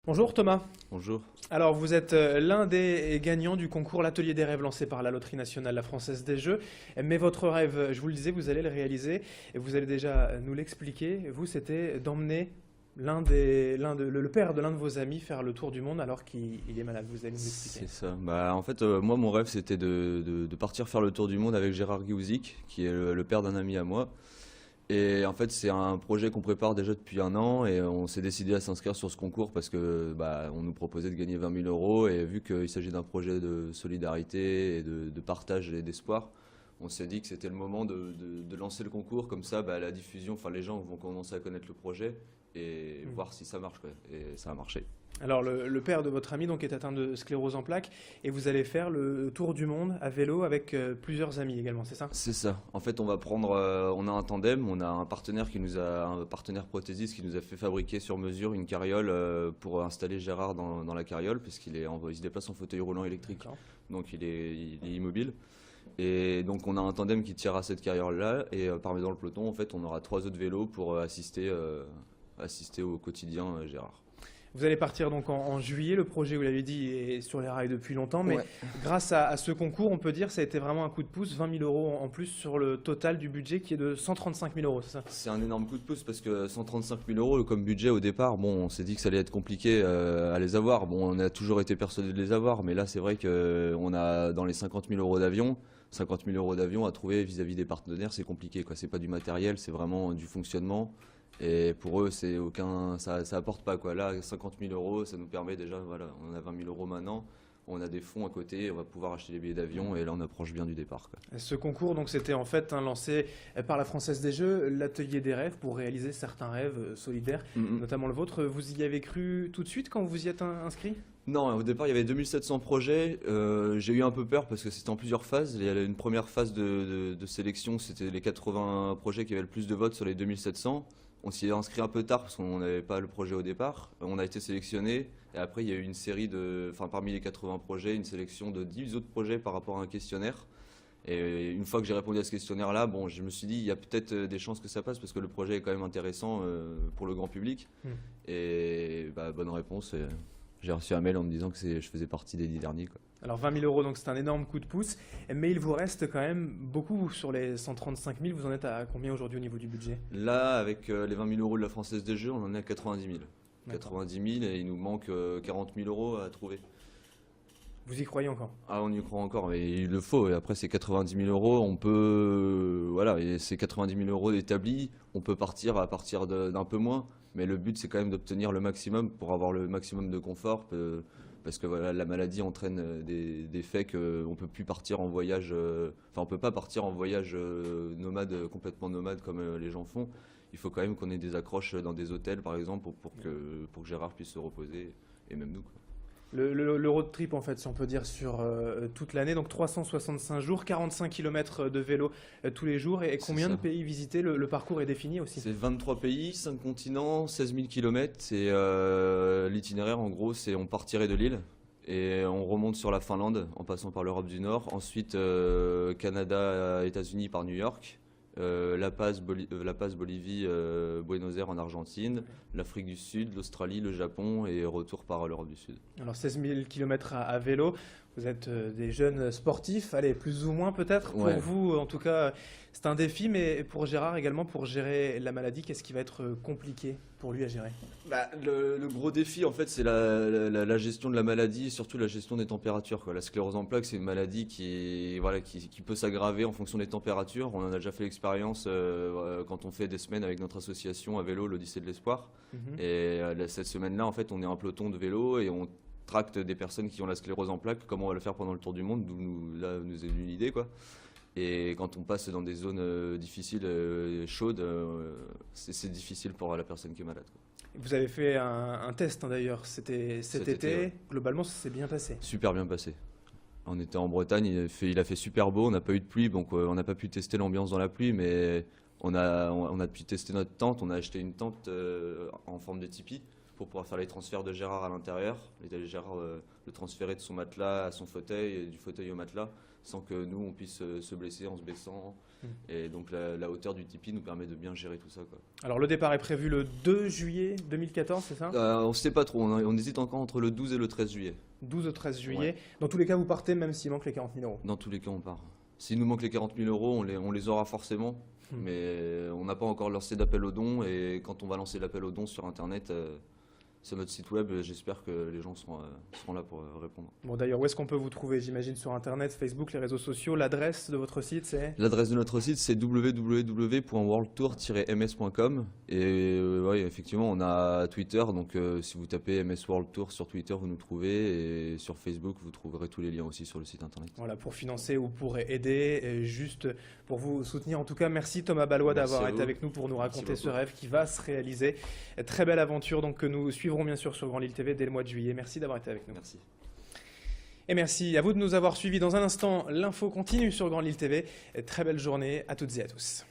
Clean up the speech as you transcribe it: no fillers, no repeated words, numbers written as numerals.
Bonjour Thomas. Bonjour. Alors vous êtes l'un des gagnants du concours L'Atelier des rêves lancé par la Loterie nationale, la Française des Jeux. Mais votre rêve, je vous le disais, vous allez le réaliser et vous allez déjà nous l'expliquer. Vous, c'était d'emmener le père de l'un de vos amis faire le tour du monde alors qu'il est malade. Vous allez nous expliquer. C'est ça. En fait, moi, mon rêve, c'était de partir faire le tour du monde avec Gérard Guiouzik, qui est le père d'un ami à moi. Et en fait, c'est un projet qu'on prépare déjà depuis un an et on s'est décidé à s'inscrire sur ce concours parce que on nous proposait de gagner 20 000 euros et vu qu'il s'agit d'un projet de solidarité et de partage et d'espoir, on s'est dit que c'était le moment de lancer le concours. Comme ça, la diffusion, enfin les gens vont commencer à connaître le projet et voir si ça marche, quoi. Et ça a marché. Alors le père de votre ami donc est atteint de sclérose en plaques et vous allez faire le tour du monde à vélo avec plusieurs amis également, c'est ça? C'est ça. En fait, on a un tandem, on a un un partenaire prothésiste qui nous a fait fabriquer sur mesure une carriole pour installer Gérard dans la carriole, puisqu'il se déplace en fauteuil roulant électrique, D'accord. donc il est immobile. Et donc on a un tandem qui tire à cette carriole-là, et parmi dans le peloton, en fait, on aura trois autres vélos pour assister au quotidien Gérard. Vous allez partir donc en juillet, le projet, vous l'avez dit, est sur les rails depuis longtemps, mais Ouais. grâce à ce concours, on peut dire que ça a été vraiment un coup de pouce, 20 000 euros en plus sur le total du budget qui est de 135 000 euros, c'est ça? C'est un énorme coup de pouce parce que 135 000 euros comme budget au départ, bon, on s'est dit que ça allait être compliqué à les avoir. Bon, on a toujours été persuadé de les avoir, mais là, c'est vrai qu'on a dans les 50 000 euros d'avion, 50 000 euros d'avion à trouver vis-à-vis des partenaires, c'est compliqué, quoi. C'est pas du matériel, c'est vraiment du fonctionnement. Et pour eux, ça apporte pas, quoi. Là, 50 000 euros, ça nous permet déjà, voilà, on a 20 000 euros maintenant. On a des fonds à côté, on va pouvoir acheter les billets d'avion et là on approche bien du départ, quoi. Ce concours, donc, c'était en fait lancé par la Française des Jeux, l'Atelier des rêves, pour réaliser certains rêves solidaires, Mhm. notamment le vôtre. Vous y avez cru tout de suite quand vous y êtes inscrit? Non, au départ il y avait 2700 projets. J'ai eu un peu peur parce que c'était en plusieurs phases. Il y avait une première phase de sélection, c'était les 80 projets qui avaient le plus de votes sur les 2700. On s'y est inscrit un peu tard parce qu'on n'avait pas le projet au départ. On a été sélectionné et après il y a eu une série parmi les 80 projets, une sélection de 10 autres projets par rapport à un questionnaire. Et une fois que j'ai répondu à ce questionnaire-là, bon, je me suis dit, il y a peut-être des chances que ça passe parce que le projet est quand même intéressant pour le grand public. Hmm. Et bonne réponse. J'ai reçu un mail en me disant que je faisais partie des 10 derniers, quoi. Alors 20 000 euros, donc c'est un énorme coup de pouce, mais il vous reste quand même beaucoup sur les 135 000. Vous en êtes à combien aujourd'hui au niveau du budget? Là, avec les 20 000 euros de la Française des Jeux, on en est à 90 000. D'accord. 90 000 et il nous manque 40 000 euros à trouver. Vous y croyez encore? Ah, on y croit encore, mais il le faut. Et après, c'est 90 000 euros. On peut. Voilà, et c'est 90 000 euros établis. On peut partir à partir d'un peu moins. Mais le but, c'est quand même d'obtenir le maximum pour avoir le maximum de confort. Parce que voilà, la maladie entraîne des faits qu'on ne peut plus partir en voyage. Enfin, on peut pas partir en voyage nomade, complètement nomade comme les gens font. Il faut quand même qu'on ait des accroches dans des hôtels, par exemple, pour que Gérard puisse se reposer. Et même nous, quoi. Le road trip, en fait, si on peut dire, sur toute l'année, donc 365 jours, 45 km de vélo tous les jours, et C'est combien de ça. pays visités? Le parcours est défini aussi. C'est 23 pays, 5 continents, 16 000 km. C'est l'itinéraire, en gros, c'est on partirait de Lille et on remonte sur la Finlande en passant par l'Europe du Nord. Ensuite, Canada, États-Unis par New York. La Paz, Bolivie, Buenos Aires en Argentine, l'Afrique du Sud, l'Australie, le Japon et retour par l'Europe du Sud. Alors 16 000 km à vélo, vous êtes des jeunes sportifs, allez, plus ou moins peut-être. Pour Ouais. vous, en tout cas, c'est un défi, mais pour Gérard également, pour gérer la maladie, qu'est-ce qui va être compliqué pour lui à gérer? Le gros défi, en fait, c'est la gestion de la maladie et surtout la gestion des températures, quoi. La sclérose en plaques, c'est une maladie qui peut s'aggraver en fonction des températures. On en a déjà fait l'expérience quand on fait des semaines avec notre association à vélo, l'Odyssée de l'Espoir. Mhm. Et cette semaine-là, en fait, on est un peloton de vélo et on tracte des personnes qui ont la sclérose en plaques, comme on va le faire pendant le tour du monde, d'où là nous est venue l'idée, quoi. Et quand on passe dans des zones difficiles, chaudes, c'est difficile pour la personne qui est malade, quoi. Vous avez fait un test hein, d'ailleurs, c'était cet Cet été, été. ouais. Globalement, ça s'est bien passé. Super bien passé. On était en Bretagne, il a fait super beau, on n'a pas eu de pluie, donc on n'a pas pu tester l'ambiance dans la pluie, mais on a pu tester notre tente. On a acheté une tente en forme de tipi pour pouvoir faire les transferts de Gérard à l'intérieur. Gérard le transférer de son matelas à son fauteuil et du fauteuil au matelas sans que nous on puisse se blesser en se baissant. Et donc la hauteur du tipi nous permet de bien gérer tout ça, quoi. Alors le départ est prévu le 2 juillet 2014, c'est ça? On ne sait pas trop, on hésite encore entre le 12 et le 13 juillet. 12 au 13 juillet. Ouais. Dans tous les cas, vous partez même s'il manque les 40 000 euros. Dans tous les cas, on part. S'il nous manque les 40 000 euros, on les aura forcément. Mais on n'a pas encore lancé d'appel aux dons. Et quand on va lancer l'appel aux dons sur Internet, sur notre site web, j'espère que les gens seront là pour répondre. Bon, d'ailleurs, où est-ce qu'on peut vous trouver? J'imagine sur Internet, Facebook, les réseaux sociaux. L'adresse de votre site, c'est? L'adresse de notre site, c'est www.worldtour-ms.com. Et ouais, effectivement, on a Twitter. Donc si vous tapez MS World Tour sur Twitter, vous nous trouvez. Et sur Facebook, vous trouverez tous les liens aussi sur le site Internet. Voilà, pour financer ou pour aider, et juste pour vous soutenir. En tout cas, merci Thomas Ballois d'avoir été avec nous pour nous raconter ce rêve qui va se réaliser. Très belle aventure donc, que nous suivrons bien sûr sur Grand Lille TV dès le mois de juillet. Merci d'avoir été avec nous. Merci. Et merci à vous de nous avoir suivis. Dans un instant, l'info continue sur Grand Lille TV. Très belle journée à toutes et à tous.